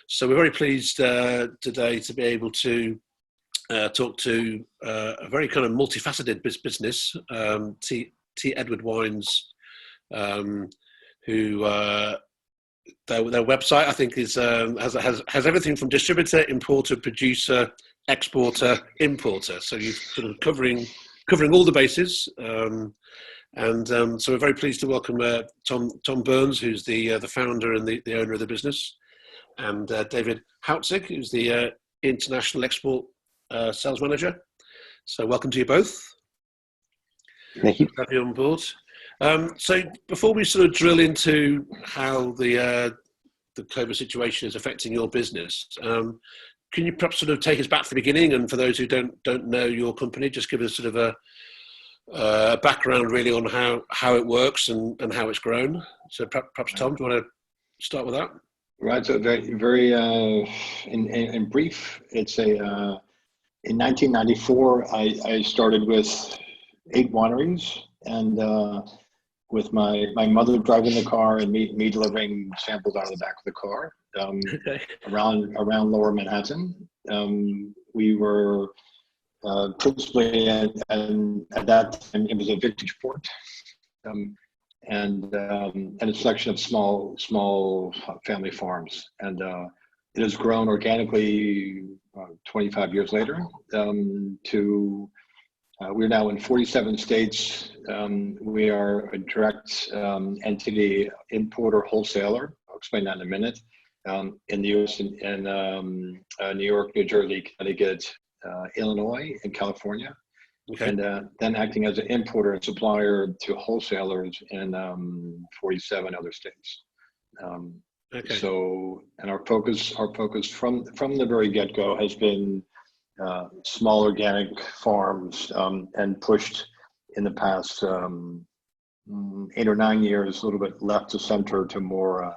So we're very pleased today to be able to talk to a very kind of multifaceted business, T. Edward Wines, who their website I think is has everything from distributor, importer, producer, exporter, importer. So you're sort of covering all the bases. So we're very pleased to welcome Tom Byrnes, who's the founder and the owner of the business, and David Hautzig, who's the international export sales manager. So welcome to you both. Thank you. Have you on board. So before we sort of drill into how the COVID situation is affecting your business, can you perhaps sort of take us back to the beginning, and for those who don't know your company, just give us sort of a background really on how it works and how it's grown. So perhaps Tom, do you want to start with that? Right. So very in brief, it's in 1994 I started with 8 wineries, and with my mother driving the car and me delivering samples out of the back of the car around Lower Manhattan. We were principally, and at that time it was a vintage port, and a selection of small family farms, and it has grown organically 25 years later to we're now in 47 states. We are a direct entity, importer, wholesaler. I'll explain that in a minute. In the U.S. and New York, New Jersey, Connecticut, Illinois, and California. Okay. And then acting as an importer and supplier to wholesalers in 47 other states. Okay. So, and our focus from the very get-go has been small organic farms, and pushed in the past 8 or 9 years, a little bit left to center to more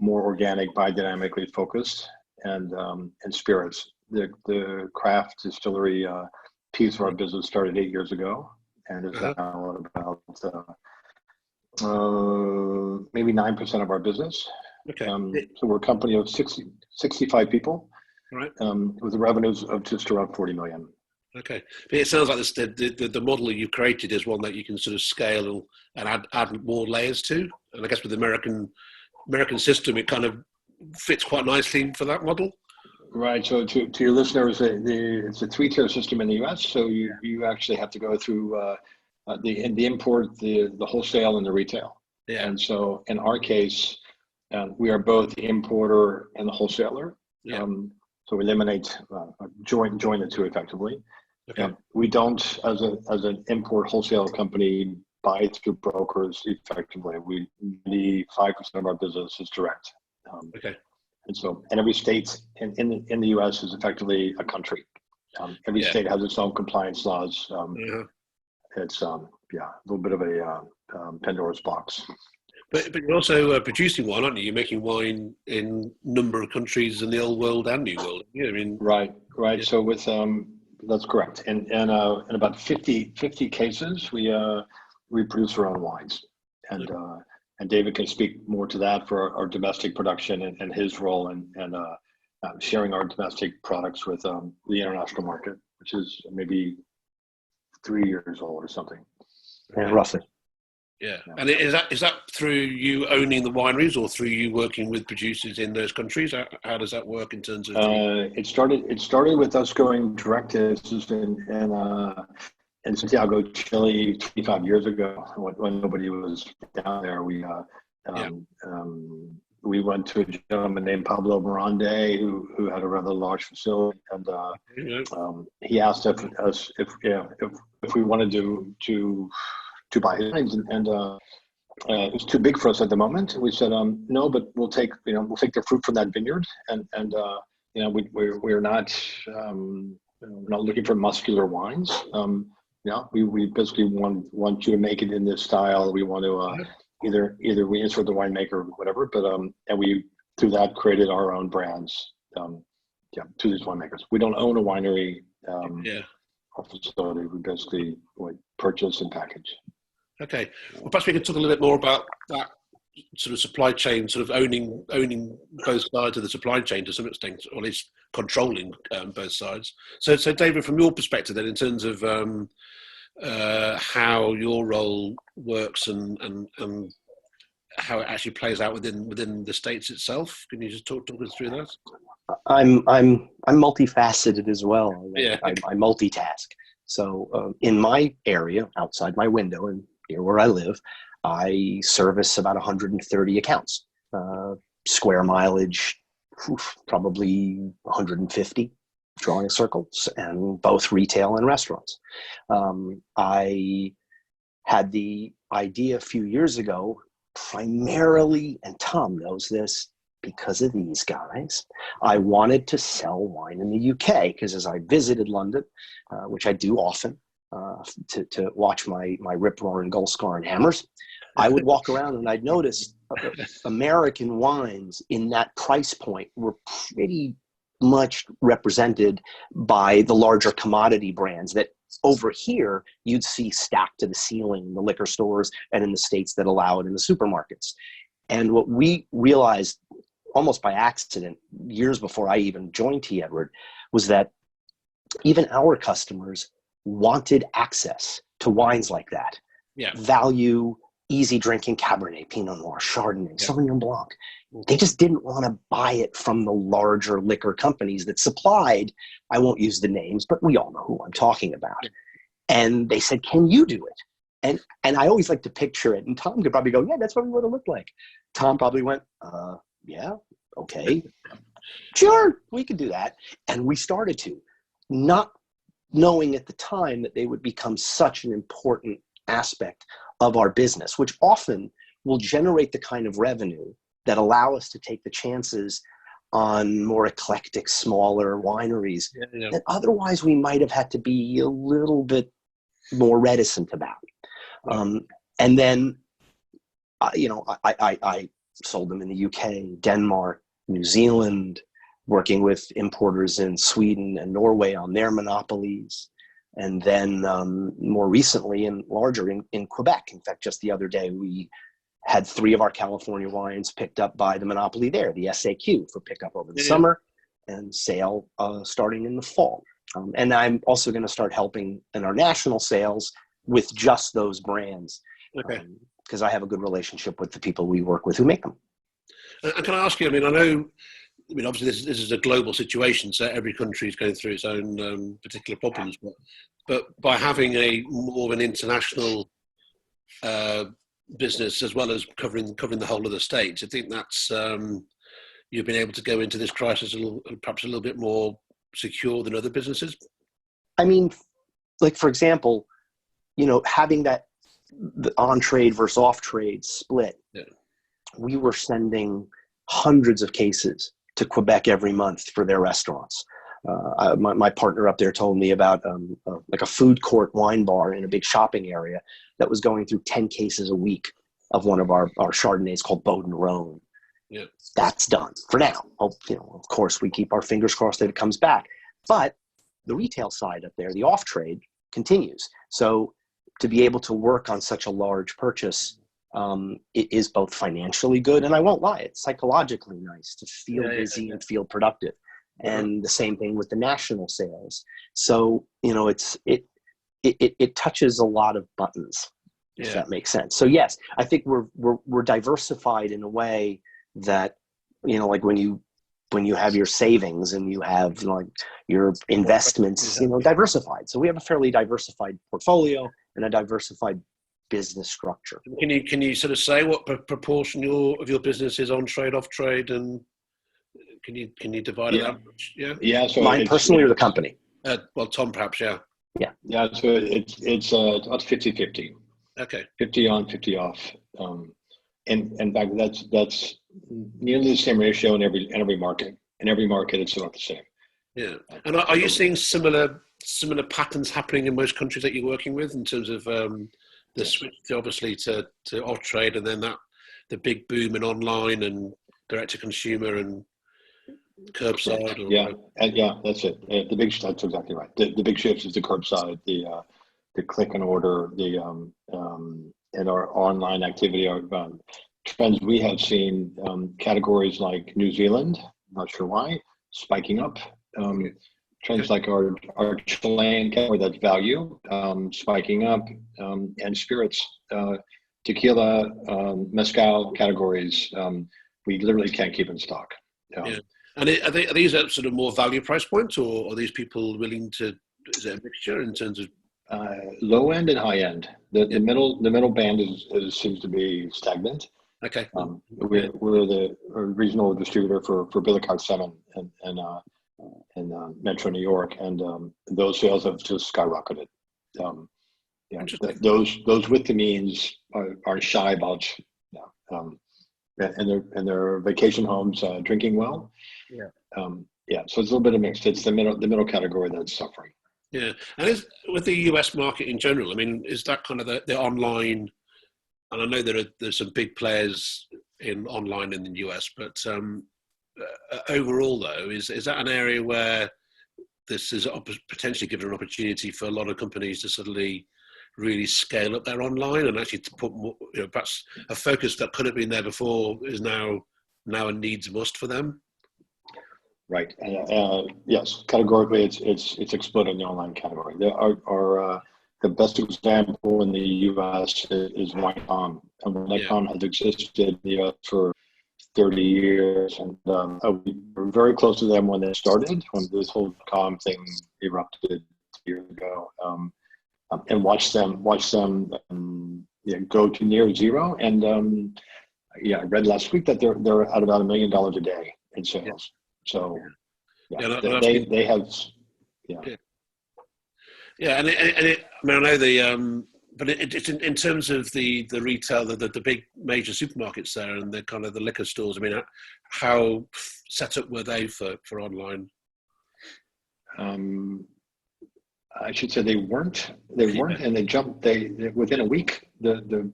organic, biodynamically focused, and spirits. The craft distillery piece of our business started 8 years ago, and is now about maybe 9% of our business. Okay. So we're a company of 65 people. Right. With the revenues of just around 40 million. Okay, but it sounds like the model that you've created is one that you can sort of scale and add more layers to. And I guess with the American system, it kind of fits quite nicely for that model. Right. So to your listeners, it's a 3-tier system in the U.S. So you actually have to go through the import, the wholesale, and the retail. Yeah. And so in our case, we are both the importer and the wholesaler. Yeah. So we eliminate, join the two effectively. Okay. We don't, as an import wholesale company, buy through brokers effectively. 95% of our business is direct. Okay. And every state in the U.S. is effectively a country. Every state has its own compliance laws. It's a little bit of a Pandora's box. But you're also producing wine, aren't you? You're making wine in a number of countries in the old world and new world. Yeah, I mean. Right. Yeah. So with that's correct. And in about 50 cases, we produce our own wines, and David can speak more to that for our domestic production and his role in sharing our domestic products with the international market, which is maybe 3 years old or something. Yeah, roughly. Yeah, and is that through you owning the wineries or through you working with producers in those countries? How does that work in terms of? It started with us going direct in Santiago, Chile, 25 years ago when nobody was down there. We went to a gentleman named Pablo Morande who had a rather large facility, and he asked us if we wanted to buy his wines, and it was too big for us at the moment. We said no, but we'll take the fruit from that vineyard, and we're not looking for muscular wines. We basically want you to make it in this style. We want to either we insert the winemaker or whatever, but and we through that created our own brands to these winemakers. We don't own a winery or facility. We basically purchase and package. Okay. Well, perhaps we could talk a little bit more about that sort of supply chain, sort of owning both sides of the supply chain to some extent, or at least controlling both sides. So David, from your perspective, then, in terms of how your role works and how it actually plays out within the States itself, can you just talk us through that? I'm multifaceted as well. Yeah. I multitask. So in my area, outside my window, and near where I live, I service about 130 accounts. Square mileage, probably 150, drawing circles, and both retail and restaurants. I had the idea a few years ago, primarily, and Tom knows this, because of these guys. I wanted to sell wine in the UK because as I visited London, which I do often, to watch my rip roaring gold scar and hammers, I would walk around and I'd notice American wines in that price point were pretty much represented by the larger commodity brands that over here you'd see stacked to the ceiling in the liquor stores and in the states that allow it in the supermarkets. And what we realized almost by accident years before I even joined T. Edward was that even our customers wanted access to wines like that. Yeah. Value, easy drinking Cabernet, Pinot Noir, Chardonnay, Sauvignon Blanc. They just didn't want to buy it from the larger liquor companies that supplied, I won't use the names, but we all know who I'm talking about. And they said, can you do it? And I always like to picture it. And Tom could probably go, yeah, that's what we would have looked like. Tom probably went, yeah, okay. Sure, we could do that. And we started to, not knowing at the time that they would become such an important aspect of our business, which often will generate the kind of revenue that allow us to take the chances on more eclectic, smaller wineries that otherwise we might have had to be a little bit more reticent about. And then, I sold them in the UK, Denmark, New Zealand, working with importers in Sweden and Norway on their monopolies. And then more recently and larger in Quebec. In fact, just the other day, we had 3 of our California wines picked up by the monopoly there, the SAQ, for pickup over the summer and sale starting in the fall. And I'm also going to start helping in our national sales with just those brands. Okay. Because I have a good relationship with the people we work with who make them. And can I ask you, obviously this is a global situation, so every country is going through its own particular problems. But by having a more of an international business as well as covering the whole of the States, I think that's you've been able to go into this crisis perhaps a little bit more secure than other businesses. I mean, like for example, having that the on-trade versus off-trade split, we were sending hundreds of cases to Quebec every month for their restaurants. My partner up there told me about like a food court wine bar in a big shopping area that was going through 10 cases a week of one of our Chardonnays called Bowden Rhone. Yeah. That's done for now. Of course, we keep our fingers crossed that it comes back. But the retail side up there, the off-trade, continues. So to be able to work on such a large purchase, it is both financially good, and I won't lie, it's psychologically nice to feel busy and feel productive. And the same thing with the national sales. So it touches a lot of buttons, if that makes sense. So yes, I think we're diversified in a way that like when you have your savings and you have like your investments, diversified. So we have a fairly diversified portfolio and a diversified business structure. Can you sort of say what proportion of your business is on trade, off trade, and can you divide it up? Yeah. So mine personally or the company? Well, Tom, perhaps. Yeah. So it's about 50-50. Okay. 50 on, 50 off. And in fact, that's nearly the same ratio in every market. In every market, it's not the same. Yeah. And are you seeing similar patterns happening in most countries that you're working with in terms of the switch obviously to off trade, and then the big boom in online and direct to consumer and curbside? That's it. That's exactly right. The big shift is the curbside, the click and order, and our online activity, trends we have seen, categories like New Zealand, not sure why, spiking up. Trends like our Chilean category, that's value, spiking up, and spirits, tequila, mezcal categories, we literally can't keep in stock. Yeah. And are these at sort of more value price points, or are these people willing to, is it a mixture in terms of? Low end and high end. The middle band seems to be stagnant. Okay. We're the regional distributor for Billy Card 7 in Metro New York, and those sales have just skyrocketed. Those with the means are shy about, and their vacation homes, drinking well. So it's a little bit of mixed. It's the middle category that's suffering. Yeah, and with the US market in general, I mean, is that kind of the online? And I know there's some big players in online in the US, but overall, though, is that an area where this is potentially given an opportunity for a lot of companies to suddenly really scale up their online and actually to put more, perhaps a focus that could have been there before is now a needs must for them? Right. Yes. Categorically, it's exploding the online category. There are the best example in the U.S. is WineCom, and WineCom has existed in the U.S. for 30 years, and we were very close to them when they started, when this whole com thing erupted years ago, and watched them go to near zero. And I read last week that they're at about $1 million a day in sales. So they have, and I mean, I know but it's in terms of the retail, the big major supermarkets there and the kind of the liquor stores. I mean, how set up were they for online? I should say they weren't, and they jumped. They within a week, the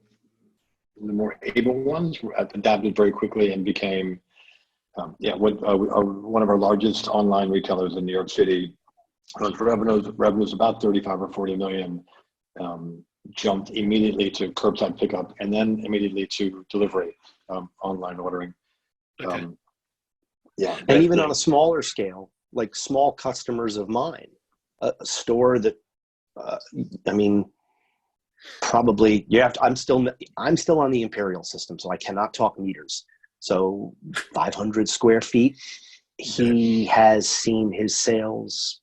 more able ones adapted very quickly and became. One of our largest online retailers in New York City, revenues about 35 or 40 million, jumped immediately to curbside pickup and then immediately to delivery, online ordering. Okay. And even on a smaller scale, like small customers of mine, a store that, probably I'm still on the imperial system, so I cannot talk meters. So 500 square feet, he has seen his sales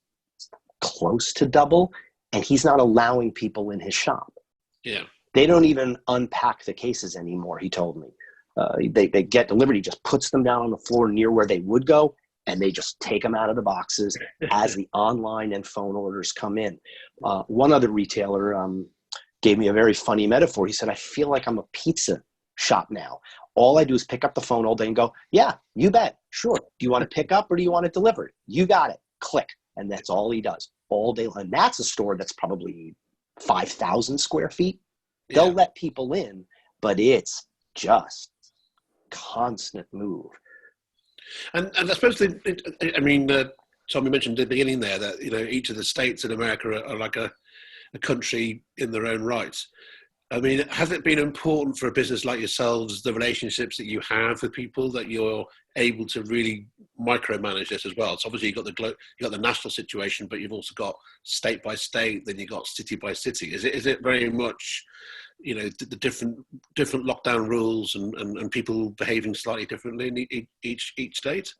close to double, and he's not allowing people in his shop. Yeah. They don't even unpack the cases anymore, he told me. They get delivered, he just puts them down on the floor near where they would go, and they just take them out of the boxes as the online and phone orders come in. One other retailer gave me a very funny metaphor. He said, I feel like I'm a pizza shop now. All I do is pick up the phone all day and go, yeah, you bet, sure. Do you want to pick up or do you want it delivered? You got it, click. And that's all he does all day. And that's a store that's probably 5,000 square feet. They'll let people in, but it's just constant move. And I suppose, Tom, you mentioned at the beginning there that, each of the states in America are like a country in their own right. I mean, has it been important for a business like yourselves, the relationships that you have with people, that you're able to really micromanage this as well? So obviously you've got the national situation, but you've also got state by state, then you've got city by city. Is it very much, the different lockdown rules and people behaving slightly differently in each state?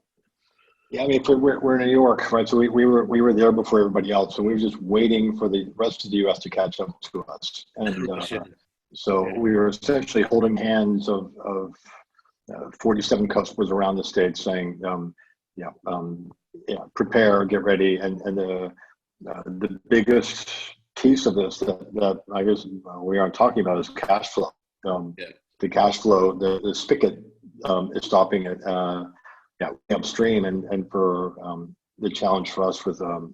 Yeah, I mean, we're in New York, right? So we were there before everybody else, and we were just waiting for the rest of the U.S. to catch up to us. And so we were essentially holding hands of 47 customers around the state, saying, prepare, get ready. And the biggest piece of this that I guess we aren't talking about is cash flow. The cash flow, the spigot is stopping it. Upstream, and for the challenge for us with our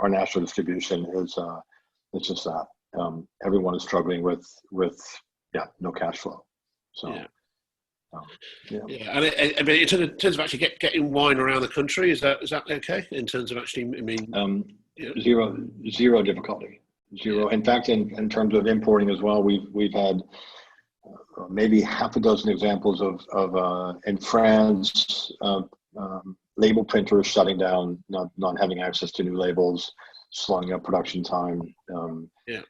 national distribution is it's just that everyone is struggling with no cash flow. So and in terms of actually getting wine around the country, is that okay in terms of actually? Zero difficulty. Zero. In fact, in terms of importing as well, we've had maybe half a dozen examples of in France, label printers shutting down, not having access to new labels, slowing up production time. Yeah.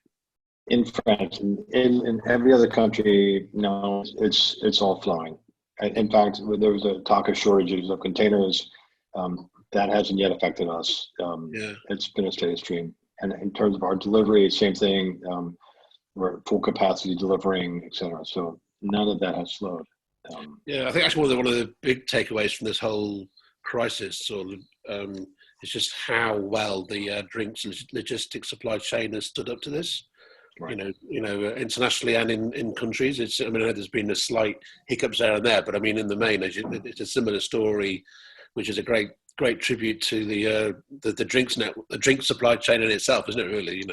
In France, in every other country, no, it's all flowing. In fact, there was a talk of shortages of containers. That hasn't yet affected us. It's been a steady stream. And in terms of our delivery, same thing. We're at full capacity delivering, et cetera. So none of that has slowed. I think actually one of the big takeaways from this whole crisis, is just how well the drinks logistics supply chain has stood up to this. Right. Internationally and in countries. I know there's been a slight hiccups there and there, but I mean, in the main, it's a similar story, which is a great tribute to the drink supply chain in itself, isn't it? Really,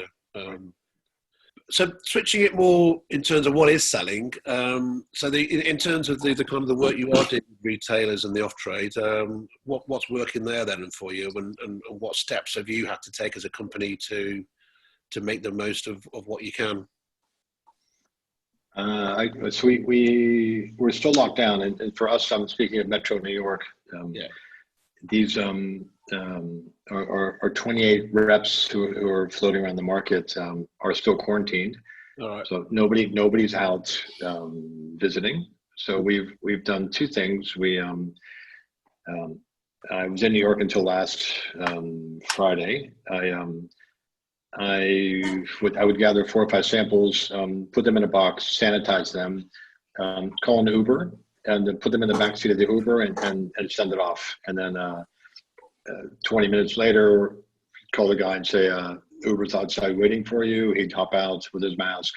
So switching it more in terms of what is selling. In terms of the kind of the work you are doing with retailers and the off trade, what's working there then for you, and what steps have you had to take as a company to make the most of what you can? So we're still locked down, and for us, I'm speaking of Metro New York. These our 28 reps who are floating around the market are still quarantined. All right. So nobody's out visiting. So we've done two things. I was in New York until last Friday. I would gather 4 or 5 samples, put them in a box, sanitize them, call an Uber, and then put them in the backseat of the Uber and send it off. And then 20 minutes later, call the guy and say, Uber's outside waiting for you. He'd hop out with his mask,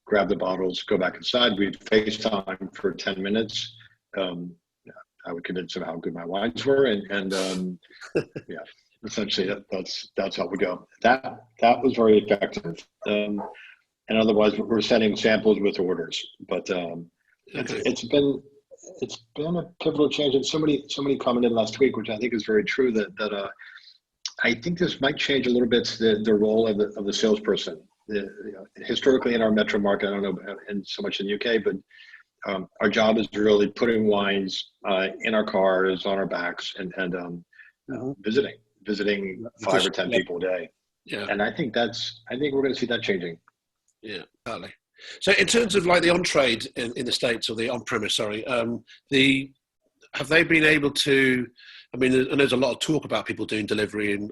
grab the bottles, go back inside. We'd FaceTime for 10 minutes. I would convince him how good my wines were, and essentially that's how we go. That was very effective. And otherwise, we're sending samples with orders. But it's been a pivotal change, and somebody commented last week, which I think is very true, that I think this might change a little bit the role of the salesperson. Historically in our metro market, I don't know, and so much in the UK, but our job is really putting wines in our cars, on our backs, and visiting 5 or 10 people a day. Yeah. And I think we're going to see that changing. Yeah, totally. So in terms of like the on-trade in the States, or the on-premise, sorry, have they been able to, I mean, and there's a lot of talk about people doing delivery and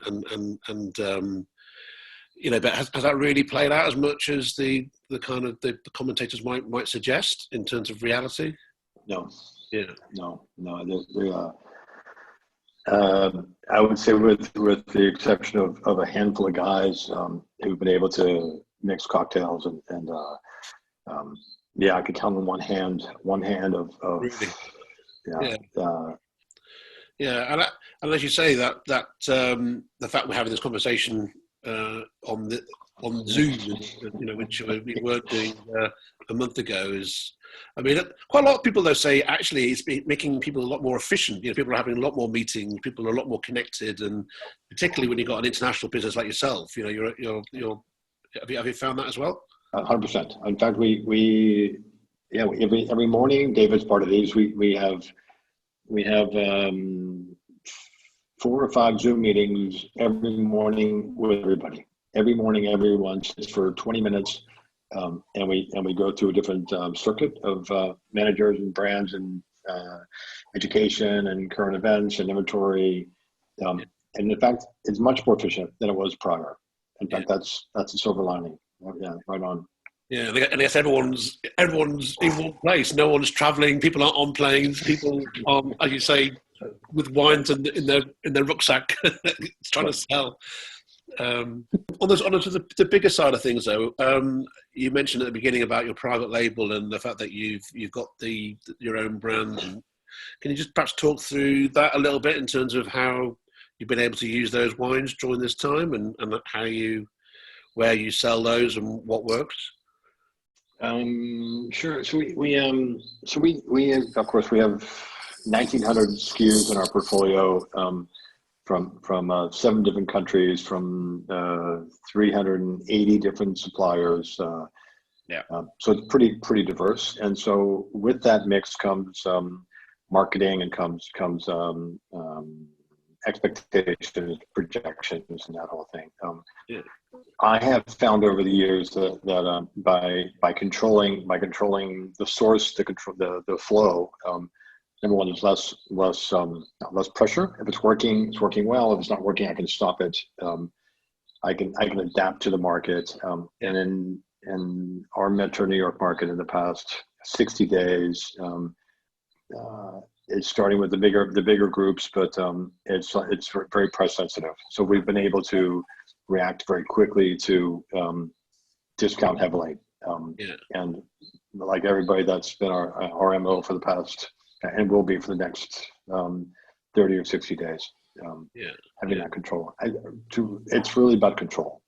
but has that really played out as much as the kind of the commentators might suggest in terms of reality? No. Yeah. No. I would say with the exception of a handful of guys who've been able to mix cocktails and I could count on one hand of really? And as you say, that the fact we're having this conversation on Zoom, which we weren't doing a month ago, is, I mean, quite a lot of people though say actually it's making people a lot more efficient. People are having a lot more meetings, people are a lot more connected, and particularly when you've got an international business like yourself, you're have you found that as well? 100%. In fact, we every morning, David's part of these. We have 4 or 5 Zoom meetings every morning with everybody. Every morning, everyone sits for 20 minutes, and we go through a different circuit of managers and brands and education and current events and inventory. And in fact, it's much more efficient than it was prior. In fact, that's a silver lining. Yeah, right on. Yeah, and I guess everyone's in one place. No one's traveling. People aren't on planes. People are, as you say, with wines in their rucksack, trying to sell. On the bigger side of things, though, you mentioned at the beginning about your private label and the fact that you've got your own brand. Can you just perhaps talk through that a little bit in terms of how you've been able to use those wines during this time, and where you sell those and what works? Sure. So we of course we have 1,900 SKUs in our portfolio, from 7 different countries, from 380 different suppliers, Yeah. So it's pretty diverse. And so with that mix comes marketing and comes expectations, projections, and that whole thing. Yeah. I have found over the years that by controlling the source, the control, the flow. Number one, there's less pressure. If it's working, it's working well. If it's not working, I can stop it. I can adapt to the market. And in our Metro New York market, in the past 60 days, it's starting with the bigger groups, but it's very price sensitive. So we've been able to react very quickly to discount heavily. And like everybody, that's been our MO for the past, and will be for the next 30 or 60 days. Having that control. It's really about control.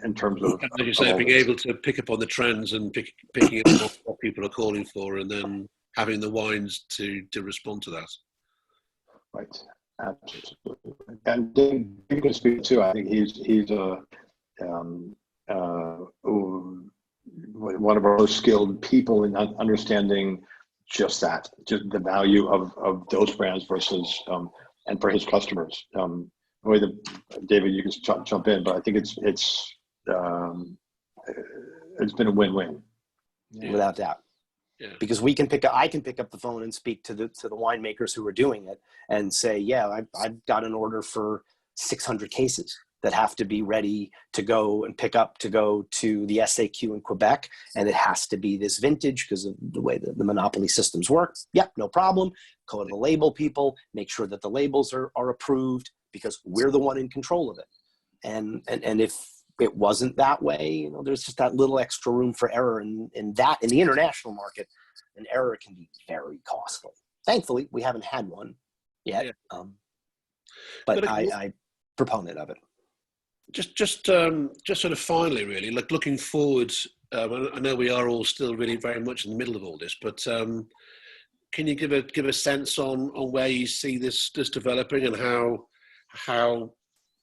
In terms of, like you say, being able to pick up on the trends and picking up on what people are calling for, and then having the wines to respond to that. Right, absolutely. And Dave can speak too. I think he's one of our most skilled people in understanding just the value of those brands versus and for his customers. David, you can jump in, but I think it's been a win-win. Without doubt. Yeah. Because I can pick up the phone and speak to the winemakers who are doing it and say, yeah, I've got an order for 600 cases that have to be ready to go and pick up to go to the SAQ in Quebec. And it has to be this vintage because of the way the monopoly systems work. Yep, no problem. Go to the label people, make sure that the labels are approved because we're the one in control of it. And if it wasn't that way, there's just that little extra room for error. And that in the international market, an error can be very costly. Thankfully, we haven't had one yet. Yeah. But I proponent of it. Just sort of finally, really, like looking forward, I know we are all still really very much in the middle of all this, but can you give a sense on where you see this developing and how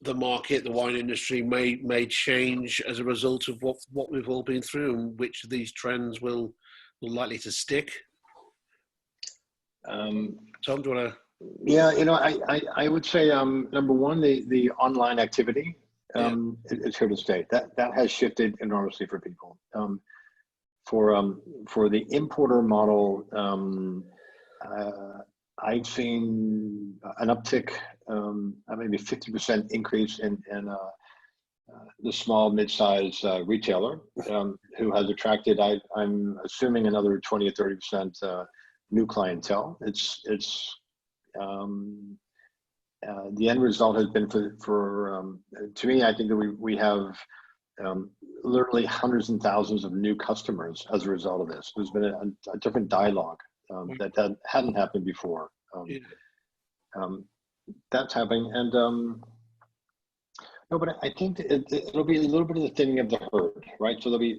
the market, the wine industry may change as a result of what we've all been through, and which of these trends will likely to stick? Tom, do you want to? Yeah, I would say number one, the online activity is here to stay. That has shifted enormously for people. For the importer model, I've seen an uptick, maybe 50% increase in the small mid-size retailer who has attracted, I'm assuming, another 20 or 30% new clientele. It's the end result has been for to me, I think that we have literally hundreds and thousands of new customers as a result of this. There's been a different dialogue that hadn't happened before. That's happening, and no, but I think it'll be a little bit of the thinning of the herd, right? So there'll be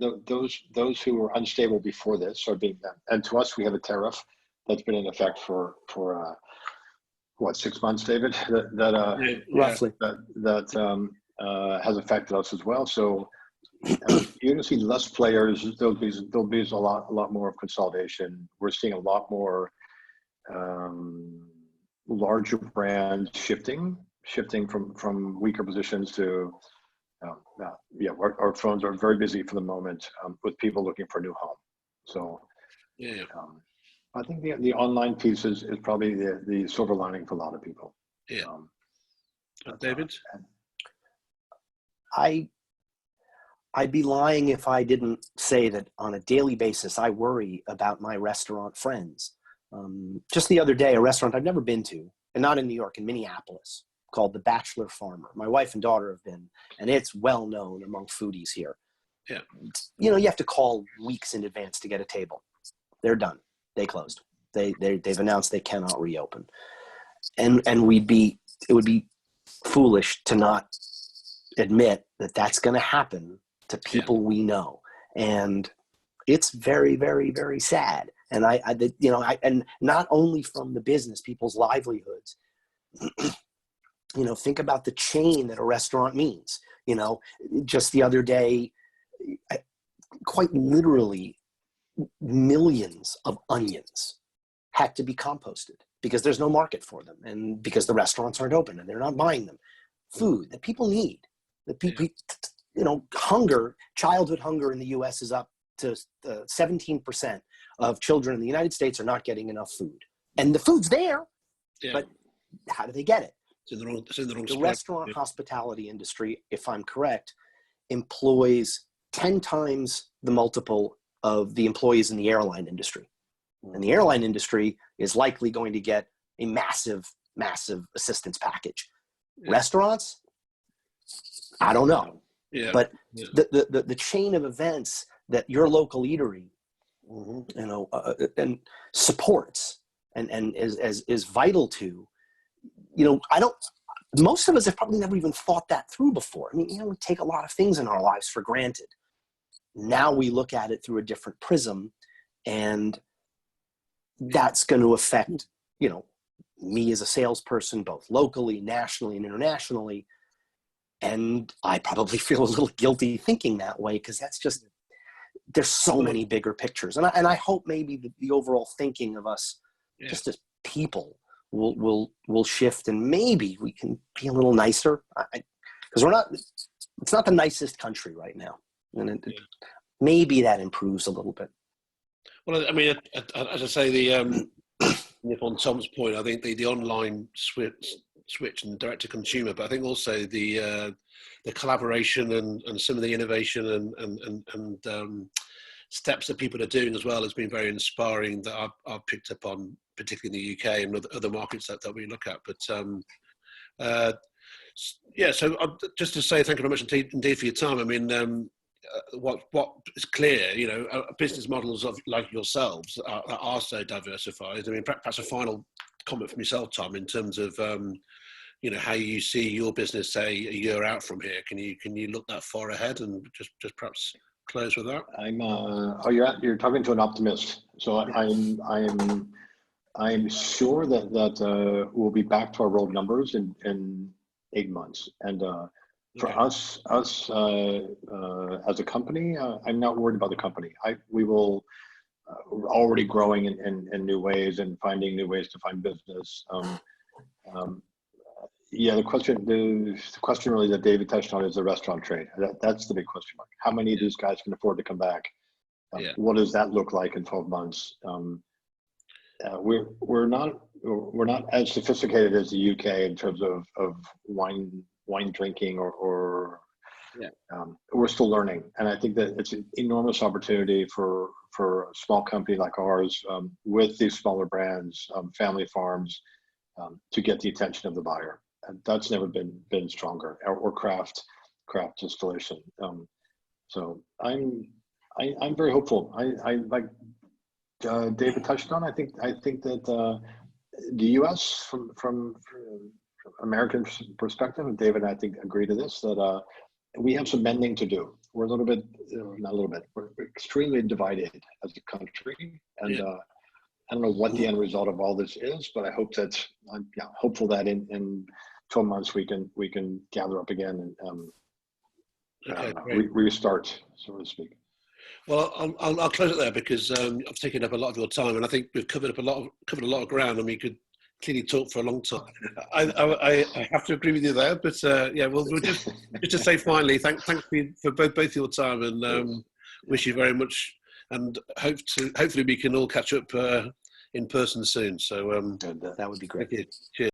those who were unstable before this are being, and to us, we have a tariff that's been in effect for what, 6 months, David? Roughly. That has affected us as well. So you're going to see less players. There'll be a lot more of consolidation. We're seeing a lot more larger brands shifting from weaker positions to our phones are very busy for the moment with people looking for a new home. So I think the online piece is probably the silver lining for a lot of people. David? I'd be lying if I didn't say that on a daily basis, I worry about my restaurant friends. Just the other day, a restaurant I've never been to, and not in New York, in Minneapolis, called The Bachelor Farmer. My wife and daughter have been, and it's well known among foodies here. Yeah. You have to call weeks in advance to get a table. They're done. They closed. They've announced they cannot reopen. And it would be foolish to not admit that that's going to happen to people we know. And it's very, very, very sad. And and not only from the business, people's livelihoods, think about the chain that a restaurant means. Just the other day, quite literally millions of onions had to be composted because there's no market for them, and because the restaurants aren't open and they're not buying them. Food that people need, that people, hunger, childhood hunger in the US is up to 17% of children in the United States are not getting enough food. And the food's there, but how do they get it? It's in the wrong The restaurant hospitality industry, if I'm correct, employs 10 times the multiple of the employees in the airline industry. And the airline industry is likely going to get a massive, massive assistance package. Restaurants, I don't know. But the chain of events that your local eatery, and supports and is vital to, most of us have probably never even thought that through before. I mean, we take a lot of things in our lives for granted. Now we look at it through a different prism, and that's going to affect, me as a salesperson, both locally, nationally, and internationally. And I probably feel a little guilty thinking that way, because that's just, there's so many bigger pictures. And I hope maybe the overall thinking of us, just as people, will shift, and maybe we can be a little nicer, because it's not the nicest country right now. And maybe that improves a little bit. Well, I mean, as I say, on Tom's point, I think the online switch and direct to consumer, but I think also the collaboration and some of the innovation and steps that people are doing as well has been very inspiring, that I've picked up on, particularly in the UK and other markets that we look at. But so just to say thank you very much indeed for your time. I mean, what is clear, business models like yourselves are so diversified. I mean, perhaps a final comment from yourself, Tom, in terms of how you see your business, say, a year out from here. Can you look that far ahead, and just perhaps close with that? You're talking to an optimist. So I'm sure that we'll be back to our road numbers in 8 months. And for us as a company, I'm not worried about the company. We're already growing in new ways and finding new ways to find business. The question really that David touched on is the restaurant trade. That's the big question mark. How many of these guys can afford to come back? What does that look like in 12 months? We're not as sophisticated as the UK in terms of wine drinking or we're still learning. And I think that it's an enormous opportunity for a small company like ours, with these smaller brands, family farms, to get the attention of the buyer. And that's never been stronger, or craft distillation. So I'm very hopeful. I like David touched on. I think that the U.S. from American perspective, and David and I think agree to this, that we have some mending to do. We're we're extremely divided as a country, and I don't know what the end result of all this is, but I hope that I'm hopeful that in 12 months we can gather up again and restart, so to speak. Well, I'll close it there, because I've taken up a lot of your time, and I think we've covered a lot of ground, and we could clearly talk for a long time. I have to agree with you there, but we'll just to say finally, thanks for both your time, and wish you very much, and hopefully we can all catch up in person soon. So that would be great. Thank you. Cheers.